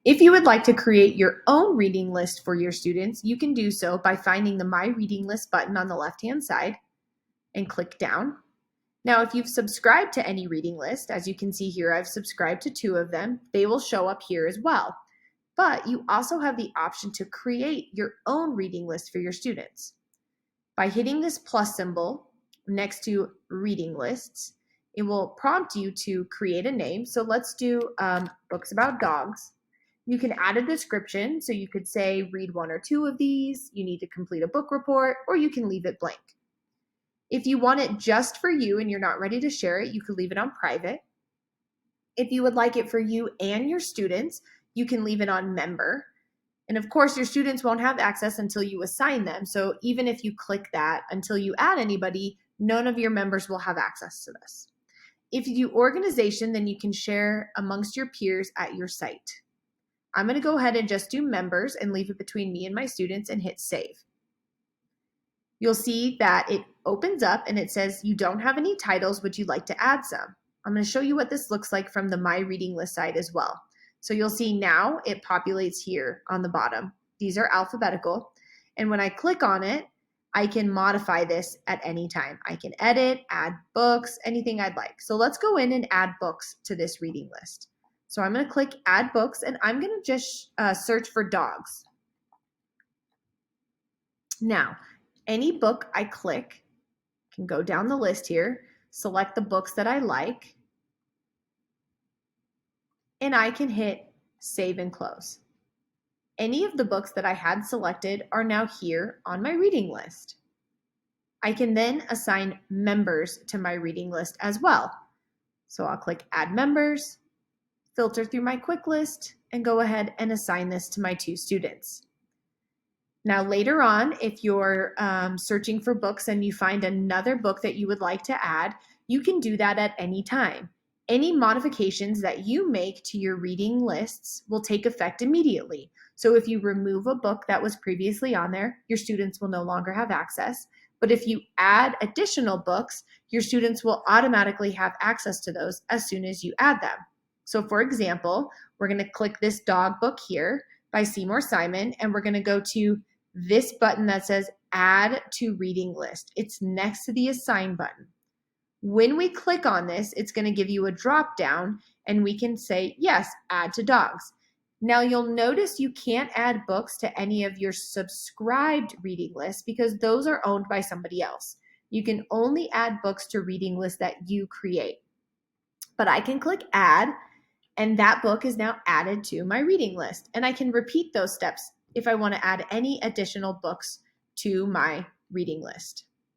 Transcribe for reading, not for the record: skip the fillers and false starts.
If you would like to create your own reading list for your students, you can do so by finding the My Reading List button on the left-hand side and click down. Now, if you've subscribed to any reading list, as you can see here, I've subscribed to 2 of them, they will show up here as well. But you also have the option to create your own reading list for your students. By hitting this plus symbol next to reading lists, it will prompt you to create a name. So let's do books about dogs. You can add a description, so you could say read 1 or 2 of these, you need to complete a book report, or you can leave it blank. If you want it just for you and you're not ready to share it, you could leave it on private. If you would like it for you and your students, you can leave it on member. And of course, your students won't have access until you assign them. So even if you click that until you add anybody, none of your members will have access to this. If you do organization, then you can share amongst your peers at your site. I'm going to go ahead and just do members and leave it between me and my students and hit save. You'll see that it opens up and it says you don't have any titles. Would you like to add some? I'm going to show you what this looks like from the My Reading List side as well. So you'll see now it populates here on the bottom. These are alphabetical. And when I click on it, I can modify this at any time. I can edit, add books, anything I'd like. So let's go in and add books to this reading list. So I'm going to click add books and I'm going to just search for dogs. Now, any book I click can go down the list here, select the books that I like, and I can hit save and close. Any of the books that I had selected are now here on my reading list. I can then assign members to my reading list as well. So I'll click add members, filter through my quick list, and go ahead and assign this to my 2 students. Now later on, if you're searching for books and you find another book that you would like to add, you can do that at any time. Any modifications that you make to your reading lists will take effect immediately. So if you remove a book that was previously on there, your students will no longer have access. But if you add additional books, your students will automatically have access to those as soon as you add them. So for example, we're going to click this dog book here by Seymour Simon, and we're going to go to this button that says add to reading list. It's next to the assign button. When we click on this, it's going to give you a drop down and we can say, yes, add to dogs. Now you'll notice you can't add books to any of your subscribed reading lists because those are owned by somebody else. You can only add books to reading lists that you create. But I can click add and that book is now added to my reading list. And I can repeat those steps if I want to add any additional books to my reading list.